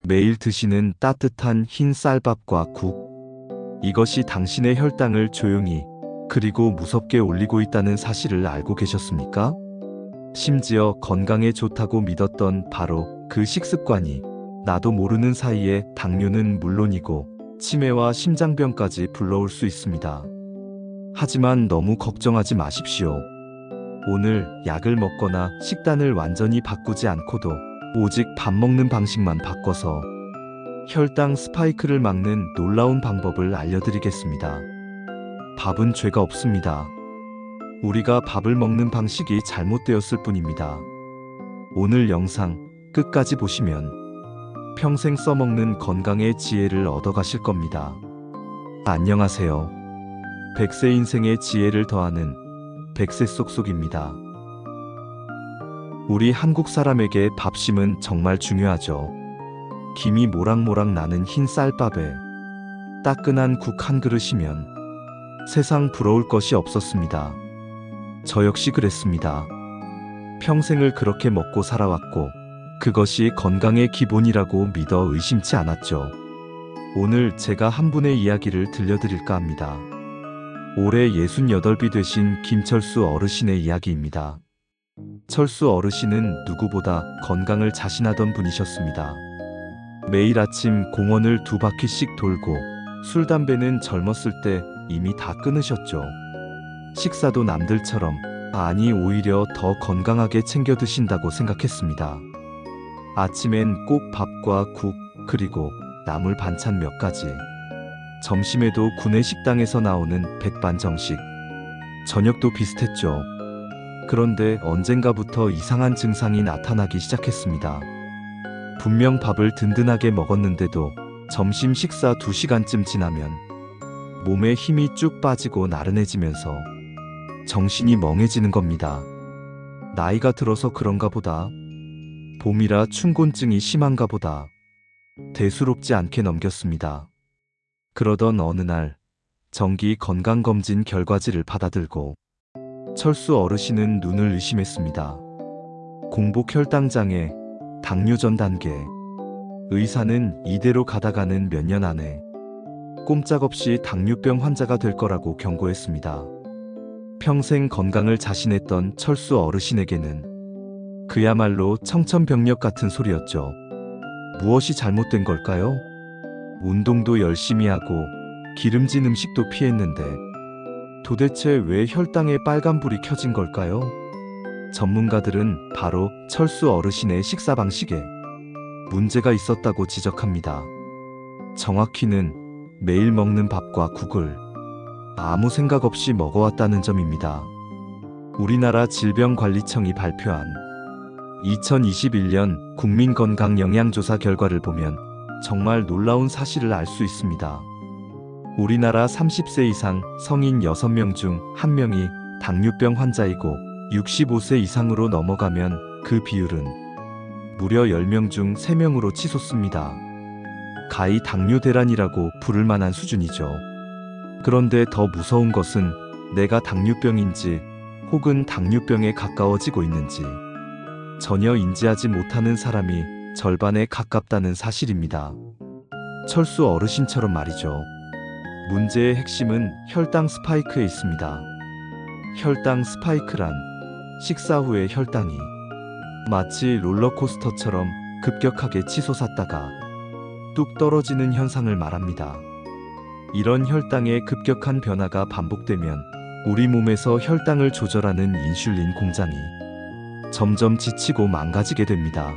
매일 드시는 따뜻한 흰 쌀밥과 국. 이것이 당신의 혈당을 조용히 그리고 무섭게 올리고 있다는 사실을 알고 계셨습니까? 심지어 건강에 좋다고 믿었던 바로 그 식습관이 나도 모르는 사이에 당뇨는 물론이고 치매와 심장병까지 불러올 수 있습니다. 하지만 너무 걱정하지 마십시오. 오늘 약을 먹거나 식단을 완전히 바꾸지 않고도 오직 밥 먹는 방식만 바꿔서 혈당 스파이크를 막는 놀라운 방법을 알려드리겠습니다. 밥은 죄가 없습니다. 우리가 밥을 먹는 방식이 잘못되었을 뿐입니다. 오늘 영상 끝까지 보시면 평생 써먹는 건강의 지혜를 얻어가실 겁니다. 안녕하세요. 100세 인생의 지혜를 더하는 100세 쏙쏙입니다. 우리 한국 사람에게 밥심은 정말 중요하죠. 김이 모락모락 나는 흰 쌀밥에 따끈한 국 한 그릇이면 세상 부러울 것이 없었습니다. 저 역시 그랬습니다. 평생을 그렇게 먹고 살아왔고 그것이 건강의 기본이라고 믿어 의심치 않았죠. 오늘 제가 한 분의 이야기를 들려드릴까 합니다. 올해 68이 되신 김철수 어르신의 이야기입니다. 철수 어르신은 누구보다 건강을 자신하던 분이셨습니다. 매일 아침 공원을 2바퀴씩 돌고 술, 담배는 젊었을 때 이미 다 끊으셨죠. 식사도 남들처럼, 아니 오히려 더 건강하게 챙겨 드신다고 생각했습니다. 아침엔 꼭 밥과 국, 그리고 나물 반찬 몇 가지. 점심에도 구내식당에서 나오는 백반정식. 저녁도 비슷했죠. 그런데 언젠가부터 이상한 증상이 나타나기 시작했습니다. 분명 밥을 든든하게 먹었는데도 점심 식사 2시간쯤 지나면 몸에 힘이 쭉 빠지고 나른해지면서 정신이 멍해지는 겁니다. 나이가 들어서 그런가 보다. 봄이라 춘곤증이 심한가 보다. 대수롭지 않게 넘겼습니다. 그러던 어느 날 정기 건강검진 결과지를 받아들고 철수 어르신은 눈을 의심했습니다. 공복 혈당장애, 당뇨 전 단계. 의사는 이대로 가다가는 몇 년 안에 꼼짝없이 당뇨병 환자가 될 거라고 경고했습니다. 평생 건강을 자신했던 철수 어르신에게는 그야말로 청천벽력 같은 소리였죠. 무엇이 잘못된 걸까요? 운동도 열심히 하고 기름진 음식도 피했는데 도대체 왜 혈당에 빨간불이 켜진 걸까요? 전문가들은 바로 철수 어르신의 식사 방식에 문제가 있었다고 지적합니다. 정확히는 매일 먹는 밥과 국을 아무 생각 없이 먹어왔다는 점입니다. 우리나라 질병관리청이 발표한 2021년 국민건강영양조사 결과를 보면 정말 놀라운 사실을 알 수 있습니다. 우리나라 30세 이상 성인 6명 중 1명이 당뇨병 환자이고 65세 이상으로 넘어가면 그 비율은 무려 10명 중 3명으로 치솟습니다. 가히 당뇨대란이라고 부를 만한 수준이죠. 그런데 더 무서운 것은 내가 당뇨병인지 혹은 당뇨병에 가까워지고 있는지 전혀 인지하지 못하는 사람이 절반에 가깝다는 사실입니다. 철수 어르신처럼 말이죠. 문제의 핵심은 혈당 스파이크에 있습니다. 혈당 스파이크란 식사 후에 혈당이 마치 롤러코스터처럼 급격하게 치솟았다가 뚝 떨어지는 현상을 말합니다. 이런 혈당의 급격한 변화가 반복되면 우리 몸에서 혈당을 조절하는 인슐린 공장이 점점 지치고 망가지게 됩니다.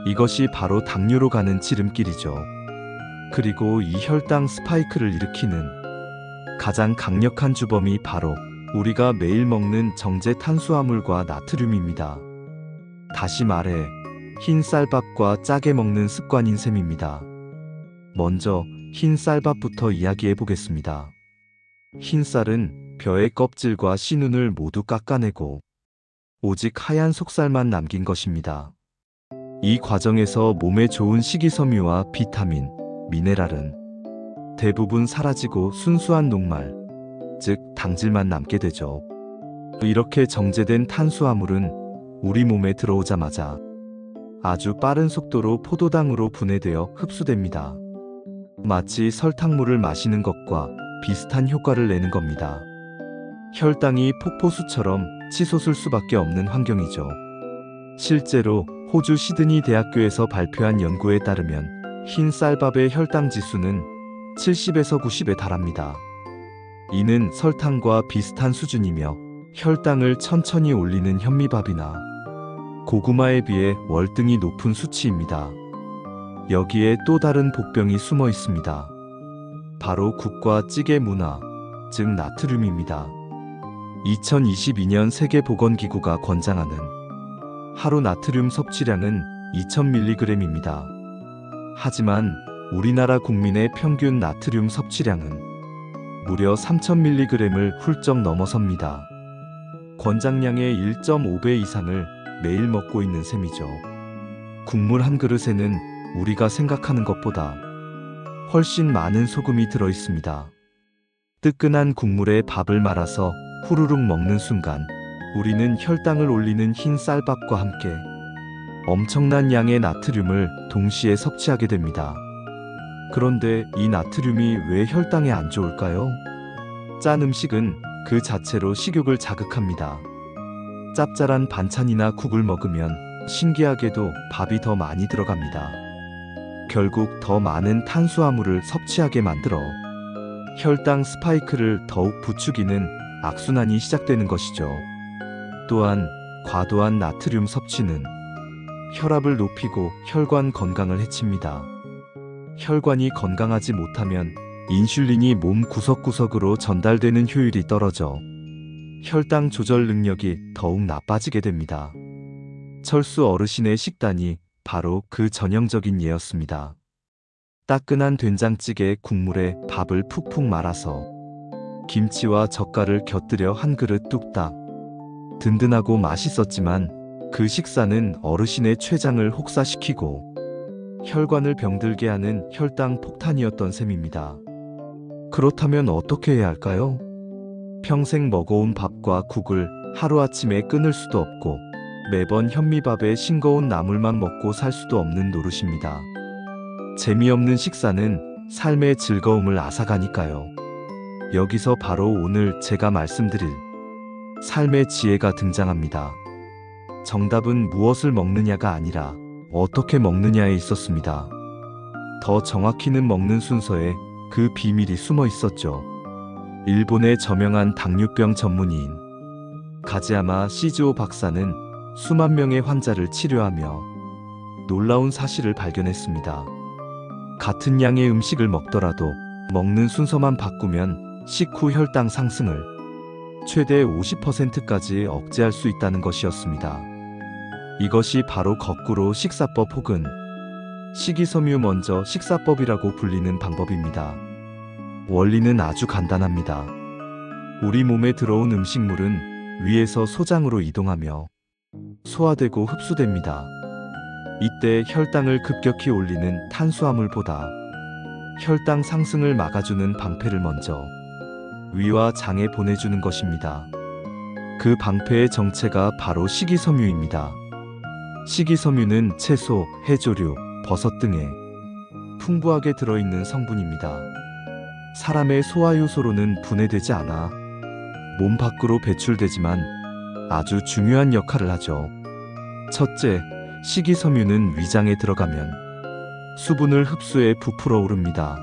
이것이 바로 당뇨로 가는 지름길이죠. 그리고 이 혈당 스파이크를 일으키는 가장 강력한 주범이 바로 우리가 매일 먹는 정제 탄수화물과 나트륨입니다. 다시 말해 흰 쌀밥과 짜게 먹는 습관인 셈입니다. 먼저 흰 쌀밥부터 이야기해 보겠습니다. 흰 쌀은 벼의 껍질과 씨눈을 모두 깎아내고 오직 하얀 속살만 남긴 것입니다. 이 과정에서 몸에 좋은 식이섬유와 비타민, 미네랄은 대부분 사라지고 순수한 녹말, 즉 당질만 남게 되죠. 이렇게 정제된 탄수화물은 우리 몸에 들어오자마자 아주 빠른 속도로 포도당으로 분해되어 흡수됩니다. 마치 설탕물을 마시는 것과 비슷한 효과를 내는 겁니다. 혈당이 폭포수처럼 치솟을 수밖에 없는 환경이죠. 실제로 호주 시드니 대학교에서 발표한 연구에 따르면 흰 쌀밥의 혈당 지수는 70에서 90에 달합니다. 이는 설탕과 비슷한 수준이며 혈당을 천천히 올리는 현미밥이나 고구마에 비해 월등히 높은 수치입니다. 여기에 또 다른 복병이 숨어 있습니다. 바로 국과 찌개 문화, 즉 나트륨입니다. 2022년 세계보건기구가 권장하는 하루 나트륨 섭취량은 2000mg입니다. 하지만 우리나라 국민의 평균 나트륨 섭취량은 무려 3000mg을 훌쩍 넘어섭니다. 권장량의 1.5배 이상을 매일 먹고 있는 셈이죠. 국물 한 그릇에는 우리가 생각하는 것보다 훨씬 많은 소금이 들어 있습니다. 뜨끈한 국물에 밥을 말아서 후루룩 먹는 순간 우리는 혈당을 올리는 흰 쌀밥과 함께 엄청난 양의 나트륨을 동시에 섭취하게 됩니다. 그런데 이 나트륨이 왜 혈당에 안 좋을까요? 짠 음식은 그 자체로 식욕을 자극합니다. 짭짤한 반찬이나 국을 먹으면 신기하게도 밥이 더 많이 들어갑니다. 결국 더 많은 탄수화물을 섭취하게 만들어 혈당 스파이크를 더욱 부추기는 악순환이 시작되는 것이죠. 또한 과도한 나트륨 섭취는 혈압을 높이고 혈관 건강을 해칩니다. 혈관이 건강하지 못하면 인슐린이 몸 구석구석으로 전달되는 효율이 떨어져 혈당 조절 능력이 더욱 나빠지게 됩니다. 철수 어르신의 식단이 바로 그 전형적인 예였습니다. 따끈한 된장찌개 국물에 밥을 푹푹 말아서 김치와 젓갈을 곁들여 한 그릇 뚝딱. 든든하고 맛있었지만 그 식사는 어르신의 췌장을 혹사시키고 혈관을 병들게 하는 혈당 폭탄이었던 셈입니다. 그렇다면 어떻게 해야 할까요? 평생 먹어온 밥과 국을 하루아침에 끊을 수도 없고 매번 현미밥에 싱거운 나물만 먹고 살 수도 없는 노릇입니다. 재미없는 식사는 삶의 즐거움을 앗아가니까요. 여기서 바로 오늘 제가 말씀드릴 삶의 지혜가 등장합니다. 정답은 무엇을 먹느냐가 아니라 어떻게 먹느냐에 있었습니다. 더 정확히는 먹는 순서에 그 비밀이 숨어 있었죠. 일본의 저명한 당뇨병 전문의인 가지야마 시즈오 박사는 수만 명의 환자를 치료하며 놀라운 사실을 발견했습니다. 같은 양의 음식을 먹더라도 먹는 순서만 바꾸면 식후 혈당 상승을 최대 50%까지 억제할 수 있다는 것이었습니다. 이것이 바로 거꾸로 식사법 혹은 식이섬유 먼저 식사법이라고 불리는 방법입니다. 원리는 아주 간단합니다. 우리 몸에 들어온 음식물은 위에서 소장으로 이동하며 소화되고 흡수됩니다. 이때 혈당을 급격히 올리는 탄수화물보다 혈당 상승을 막아주는 방패를 먼저 위와 장에 보내주는 것입니다. 그 방패의 정체가 바로 식이섬유입니다. 식이섬유는 채소, 해조류, 버섯 등에 풍부하게 들어있는 성분입니다. 사람의 소화효소로는 분해되지 않아 몸 밖으로 배출되지만 아주 중요한 역할을 하죠. 첫째, 식이섬유는 위장에 들어가면 수분을 흡수해 부풀어 오릅니다.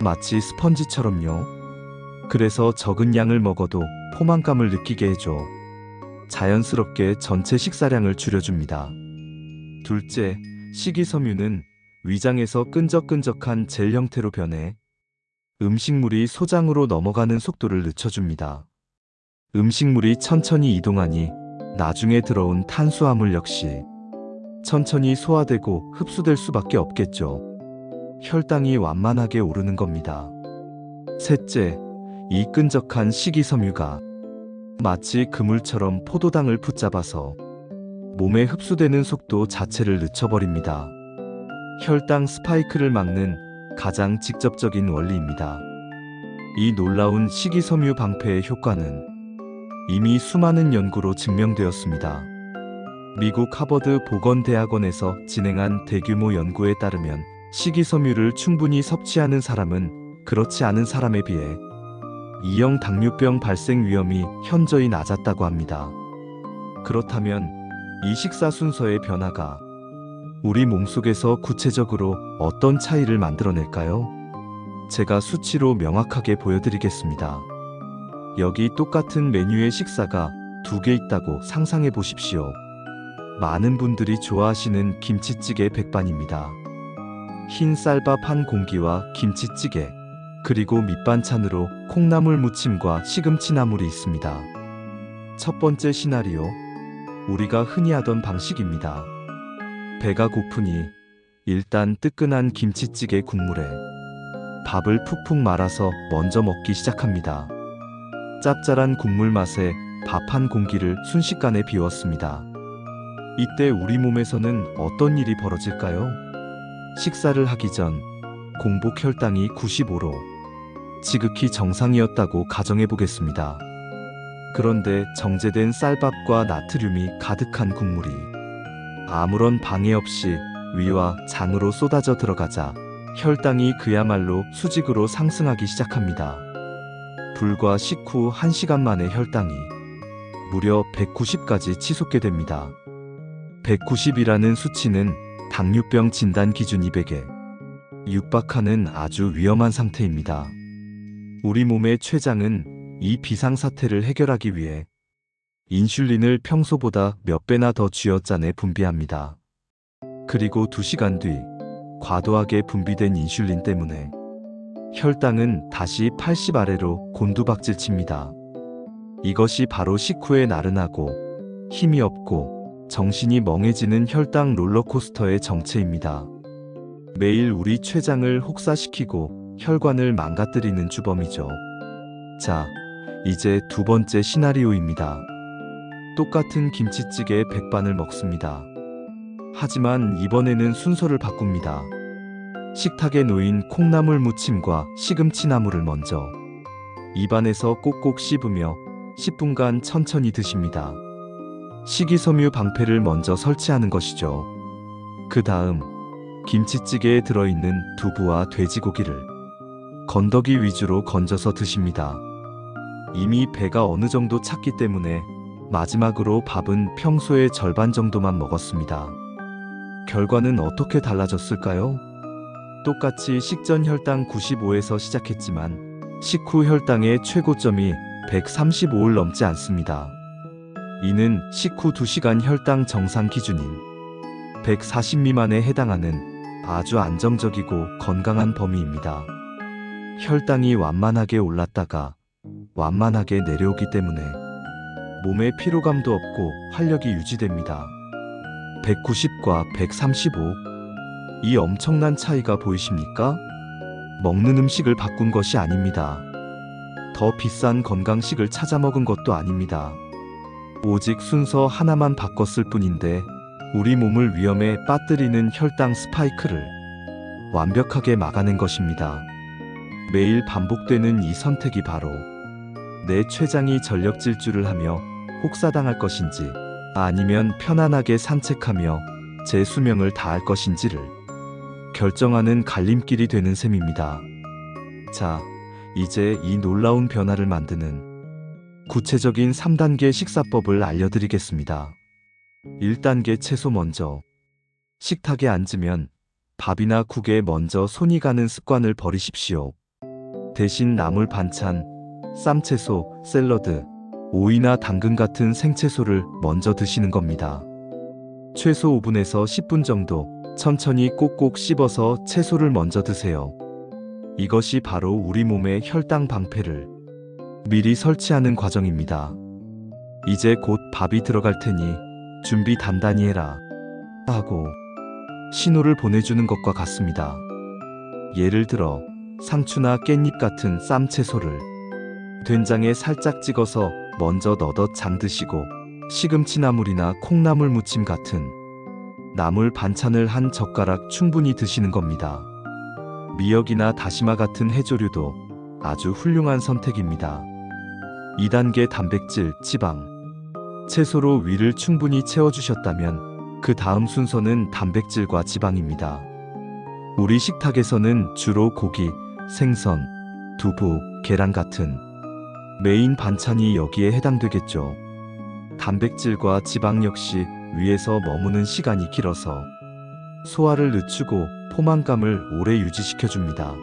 마치 스펀지처럼요. 그래서 적은 양을 먹어도 포만감을 느끼게 해줘 자연스럽게 전체 식사량을 줄여줍니다. 둘째, 식이섬유는 위장에서 끈적끈적한 젤 형태로 변해 음식물이 소장으로 넘어가는 속도를 늦춰줍니다. 음식물이 천천히 이동하니 나중에 들어온 탄수화물 역시 천천히 소화되고 흡수될 수밖에 없겠죠. 혈당이 완만하게 오르는 겁니다. 셋째, 이 끈적한 식이섬유가 마치 그물처럼 포도당을 붙잡아서 몸에 흡수되는 속도 자체를 늦춰버립니다. 혈당 스파이크를 막는 가장 직접적인 원리입니다. 이 놀라운 식이섬유 방패의 효과는 이미 수많은 연구로 증명되었습니다. 미국 하버드 보건대학원에서 진행한 대규모 연구에 따르면 식이섬유를 충분히 섭취하는 사람은 그렇지 않은 사람에 비해 2형 당뇨병 발생 위험이 현저히 낮았다고 합니다. 그렇다면 이 식사 순서의 변화가 우리 몸속에서 구체적으로 어떤 차이를 만들어낼까요? 제가 수치로 명확하게 보여드리겠습니다. 여기 똑같은 메뉴의 식사가 2개 있다고 상상해 보십시오. 많은 분들이 좋아하시는 김치찌개 백반입니다. 흰 쌀밥 한 공기와 김치찌개, 그리고 밑반찬으로 콩나물 무침과 시금치 나물이 있습니다. 첫 번째 시나리오, 우리가 흔히 하던 방식입니다. 배가 고프니 일단 뜨끈한 김치찌개 국물에 밥을 푹푹 말아서 먼저 먹기 시작합니다. 짭짤한 국물 맛에 밥 한 공기를 순식간에 비웠습니다. 이때 우리 몸에서는 어떤 일이 벌어질까요? 식사를 하기 전 공복 혈당이 95로 지극히 정상이었다고 가정해 보겠습니다. 그런데 정제된 쌀밥과 나트륨이 가득한 국물이 아무런 방해 없이 위와 장으로 쏟아져 들어가자 혈당이 그야말로 수직으로 상승하기 시작합니다. 불과 식후 1시간 만에 혈당이 무려 190까지 치솟게 됩니다. 190이라는 수치는 당뇨병 진단 기준 200에 육박하는 아주 위험한 상태입니다. 우리 몸의 췌장은 이 비상사태를 해결하기 위해 인슐린을 평소보다 몇 배나 더 쥐어짜내 분비합니다. 그리고 2시간 뒤 과도하게 분비된 인슐린 때문에 혈당은 다시 80 아래로 곤두박질 칩니다. 이것이 바로 식후에 나른하고 힘이 없고 정신이 멍해지는 혈당 롤러코스터의 정체입니다. 매일 우리 췌장을 혹사시키고 혈관을 망가뜨리는 주범이죠. 자, 이제 2번째 시나리오입니다. 똑같은 김치찌개 백반을 먹습니다. 하지만 이번에는 순서를 바꿉니다. 식탁에 놓인 콩나물 무침과 시금치 나물을 먼저 입안에서 꼭꼭 씹으며 10분간 천천히 드십니다. 식이섬유 방패를 먼저 설치하는 것이죠. 그 다음 김치찌개에 들어있는 두부와 돼지고기를 건더기 위주로 건져서 드십니다. 이미 배가 어느 정도 찼기 때문에 마지막으로 밥은 평소의 절반 정도만 먹었습니다. 결과는 어떻게 달라졌을까요? 똑같이 식전 혈당 95에서 시작했지만 식후 혈당의 최고점이 135를 넘지 않습니다. 이는 식후 2시간 혈당 정상 기준인 140 미만에 해당하는 아주 안정적이고 건강한 범위입니다. 혈당이 완만하게 올랐다가 완만하게 내려오기 때문에 몸에 피로감도 없고 활력이 유지됩니다. 190과 135, 이 엄청난 차이가 보이십니까? 먹는 음식을 바꾼 것이 아닙니다. 더 비싼 건강식을 찾아 먹은 것도 아닙니다. 오직 순서 하나만 바꿨을 뿐인데 우리 몸을 위험에 빠뜨리는 혈당 스파이크를 완벽하게 막아낸 것입니다. 매일 반복되는 이 선택이 바로 내 췌장이 전력 질주를 하며 혹사당할 것인지 아니면 편안하게 산책하며 제 수명을 다할 것인지를 결정하는 갈림길이 되는 셈입니다. 자, 이제 이 놀라운 변화를 만드는 구체적인 3단계 식사법을 알려드리겠습니다. 1단계 채소 먼저. 식탁에 앉으면 밥이나 국에 먼저 손이 가는 습관을 버리십시오. 대신 나물 반찬, 쌈채소, 샐러드, 오이나 당근 같은 생채소를 먼저 드시는 겁니다. 최소 5분에서 10분 정도 천천히 꼭꼭 씹어서 채소를 먼저 드세요. 이것이 바로 우리 몸의 혈당 방패를 미리 설치하는 과정입니다. 이제 곧 밥이 들어갈 테니 준비 단단히 해라 하고 신호를 보내주는 것과 같습니다. 예를 들어 상추나 깻잎 같은 쌈채소를 된장에 살짝 찍어서 먼저 너덧 잠드시고 시금치나물이나 콩나물 무침 같은 나물 반찬을 한 젓가락 충분히 드시는 겁니다. 미역이나 다시마 같은 해조류도 아주 훌륭한 선택입니다. 2단계 단백질, 지방. 채소로 위를 충분히 채워주셨다면 그 다음 순서는 단백질과 지방입니다. 우리 식탁에서는 주로 고기, 생선, 두부, 계란 같은 메인 반찬이 여기에 해당되겠죠. 단백질과 지방 역시 위에서 머무는 시간이 길어서 소화를 늦추고 포만감을 오래 유지시켜줍니다.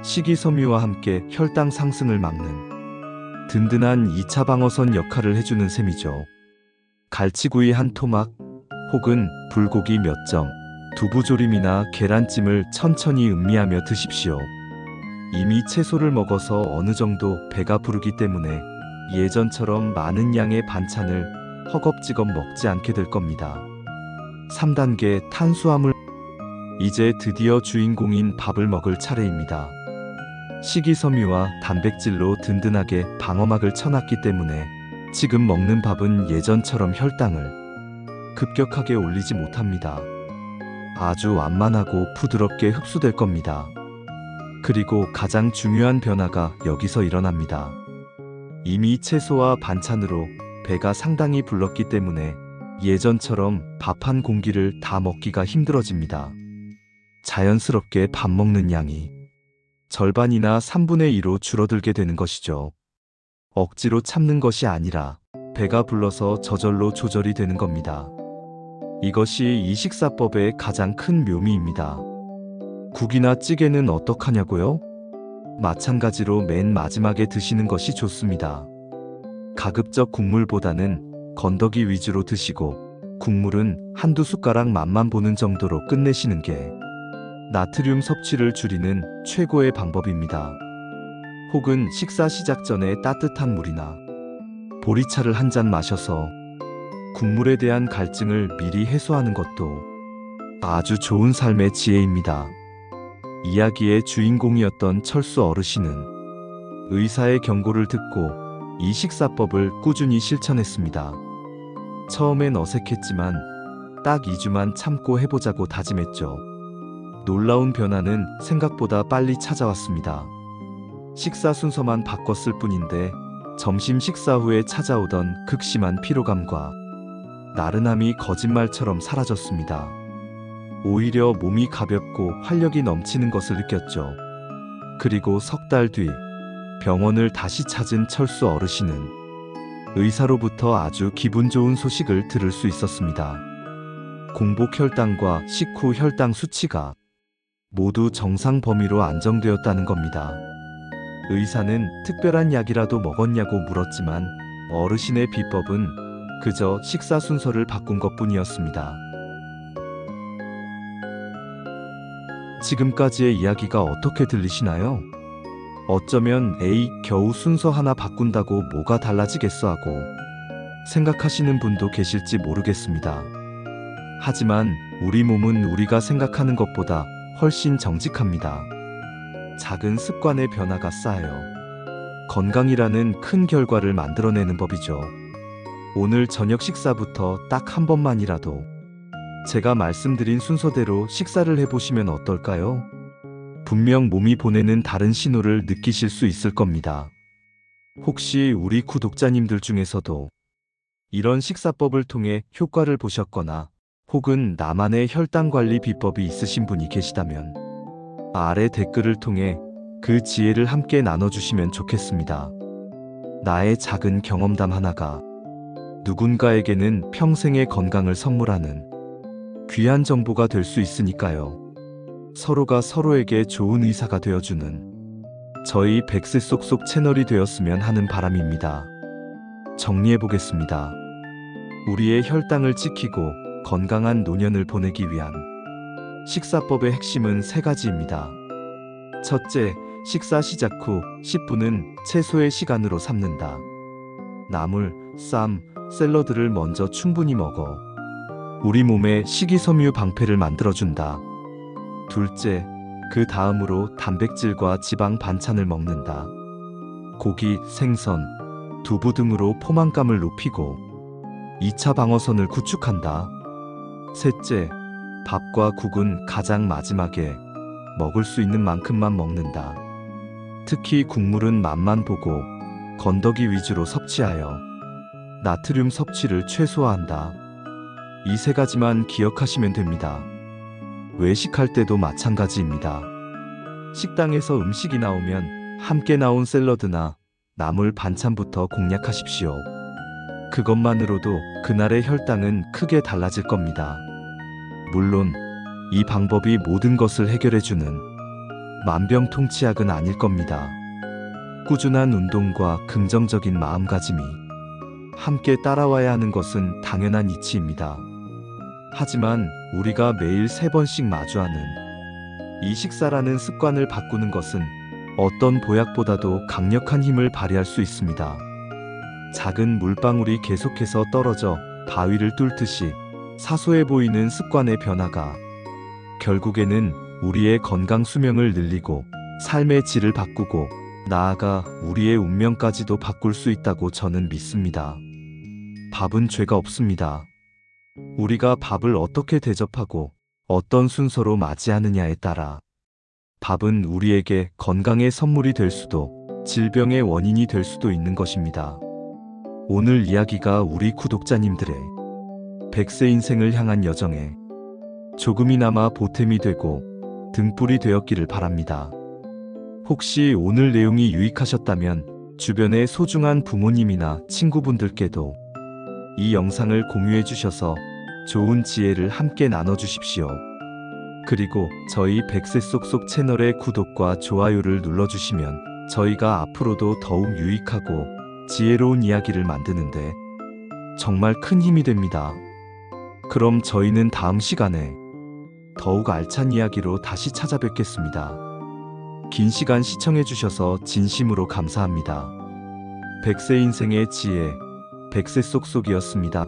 식이섬유와 함께 혈당 상승을 막는 든든한 2차 방어선 역할을 해주는 셈이죠. 갈치구이 한 토막 혹은 불고기 몇 점, 두부조림이나 계란찜을 천천히 음미하며 드십시오. 이미 채소를 먹어서 어느 정도 배가 부르기 때문에 예전처럼 많은 양의 반찬을 허겁지겁 먹지 않게 될 겁니다. 3단계 탄수화물. 이제 드디어 주인공인 밥을 먹을 차례입니다. 식이섬유와 단백질로 든든하게 방어막을 쳐놨기 때문에 지금 먹는 밥은 예전처럼 혈당을 급격하게 올리지 못합니다. 아주 완만하고 부드럽게 흡수될 겁니다. 그리고 가장 중요한 변화가 여기서 일어납니다. 이미 채소와 반찬으로 배가 상당히 불렀기 때문에 예전처럼 밥 한 공기를 다 먹기가 힘들어집니다. 자연스럽게 밥 먹는 양이 절반이나 3분의 2로 줄어들게 되는 것이죠. 억지로 참는 것이 아니라 배가 불러서 저절로 조절이 되는 겁니다. 이것이 이 식사법의 가장 큰 묘미입니다. 국이나 찌개는 어떡하냐고요? 마찬가지로 맨 마지막에 드시는 것이 좋습니다. 가급적 국물보다는 건더기 위주로 드시고 국물은 한두 숟가락 맛만 보는 정도로 끝내시는 게 나트륨 섭취를 줄이는 최고의 방법입니다. 혹은 식사 시작 전에 따뜻한 물이나 보리차를 한 잔 마셔서 국물에 대한 갈증을 미리 해소하는 것도 아주 좋은 삶의 지혜입니다. 이야기의 주인공이었던 철수 어르신은 의사의 경고를 듣고 이 식사법을 꾸준히 실천했습니다. 처음엔 어색했지만 딱 2주만 참고 해보자고 다짐했죠. 놀라운 변화는 생각보다 빨리 찾아왔습니다. 식사 순서만 바꿨을 뿐인데 점심 식사 후에 찾아오던 극심한 피로감과 나른함이 거짓말처럼 사라졌습니다. 오히려 몸이 가볍고 활력이 넘치는 것을 느꼈죠. 그리고 석 달 뒤 병원을 다시 찾은 철수 어르신은 의사로부터 아주 기분 좋은 소식을 들을 수 있었습니다. 공복 혈당과 식후 혈당 수치가 모두 정상 범위로 안정되었다는 겁니다. 의사는 특별한 약이라도 먹었냐고 물었지만 어르신의 비법은 그저 식사 순서를 바꾼 것뿐이었습니다. 지금까지의 이야기가 어떻게 들리시나요? 어쩌면 에이, 겨우 순서 하나 바꾼다고 뭐가 달라지겠어 하고 생각하시는 분도 계실지 모르겠습니다. 하지만 우리 몸은 우리가 생각하는 것보다 훨씬 정직합니다. 작은 습관의 변화가 쌓여 건강이라는 큰 결과를 만들어내는 법이죠. 오늘 저녁 식사부터 딱 한 번만이라도 제가 말씀드린 순서대로 식사를 해보시면 어떨까요? 분명 몸이 보내는 다른 신호를 느끼실 수 있을 겁니다. 혹시 우리 구독자님들 중에서도 이런 식사법을 통해 효과를 보셨거나 혹은 나만의 혈당 관리 비법이 있으신 분이 계시다면 아래 댓글을 통해 그 지혜를 함께 나눠주시면 좋겠습니다. 나의 작은 경험담 하나가 누군가에게는 평생의 건강을 선물하는 귀한 정보가 될 수 있으니까요. 서로가 서로에게 좋은 의사가 되어주는 저희 백세 쏙쏙 채널이 되었으면 하는 바람입니다. 정리해보겠습니다. 우리의 혈당을 지키고 건강한 노년을 보내기 위한 식사법의 핵심은 3가지입니다. 첫째, 식사 시작 후 10분은 채소의 시간으로 삼는다. 나물, 쌈, 샐러드를 먼저 충분히 먹어 우리 몸에 식이섬유 방패를 만들어준다. 둘째, 그 다음으로 단백질과 지방 반찬을 먹는다. 고기, 생선, 두부 등으로 포만감을 높이고 2차 방어선을 구축한다. 셋째, 밥과 국은 가장 마지막에 먹을 수 있는 만큼만 먹는다. 특히 국물은 맛만 보고 건더기 위주로 섭취하여 나트륨 섭취를 최소화한다. 이 세 가지만 기억하시면 됩니다. 외식할 때도 마찬가지입니다. 식당에서 음식이 나오면 함께 나온 샐러드나 나물 반찬부터 공략하십시오. 그것만으로도 그날의 혈당은 크게 달라질 겁니다. 물론 이 방법이 모든 것을 해결해주는 만병통치약은 아닐 겁니다. 꾸준한 운동과 긍정적인 마음가짐이 함께 따라와야 하는 것은 당연한 이치입니다. 하지만 우리가 매일 3번씩 마주하는 이 식사라는 습관을 바꾸는 것은 어떤 보약보다도 강력한 힘을 발휘할 수 있습니다. 작은 물방울이 계속해서 떨어져 바위를 뚫듯이 사소해 보이는 습관의 변화가 결국에는 우리의 건강 수명을 늘리고 삶의 질을 바꾸고 나아가 우리의 운명까지도 바꿀 수 있다고 저는 믿습니다. 밥은 죄가 없습니다. 우리가 밥을 어떻게 대접하고 어떤 순서로 맞이하느냐에 따라 밥은 우리에게 건강의 선물이 될 수도 질병의 원인이 될 수도 있는 것입니다. 오늘 이야기가 우리 구독자님들의 100세 인생을 향한 여정에 조금이나마 보탬이 되고 등불이 되었기를 바랍니다. 혹시 오늘 내용이 유익하셨다면 주변의 소중한 부모님이나 친구분들께도 이 영상을 공유해 주셔서 좋은 지혜를 함께 나눠주십시오. 그리고 저희 100세 쏙쏙 채널의 구독과 좋아요를 눌러주시면 저희가 앞으로도 더욱 유익하고 지혜로운 이야기를 만드는데 정말 큰 힘이 됩니다. 그럼 저희는 다음 시간에 더욱 알찬 이야기로 다시 찾아뵙겠습니다. 긴 시간 시청해주셔서 진심으로 감사합니다. 100세 인생의 지혜, 100세 쏙쏙이었습니다.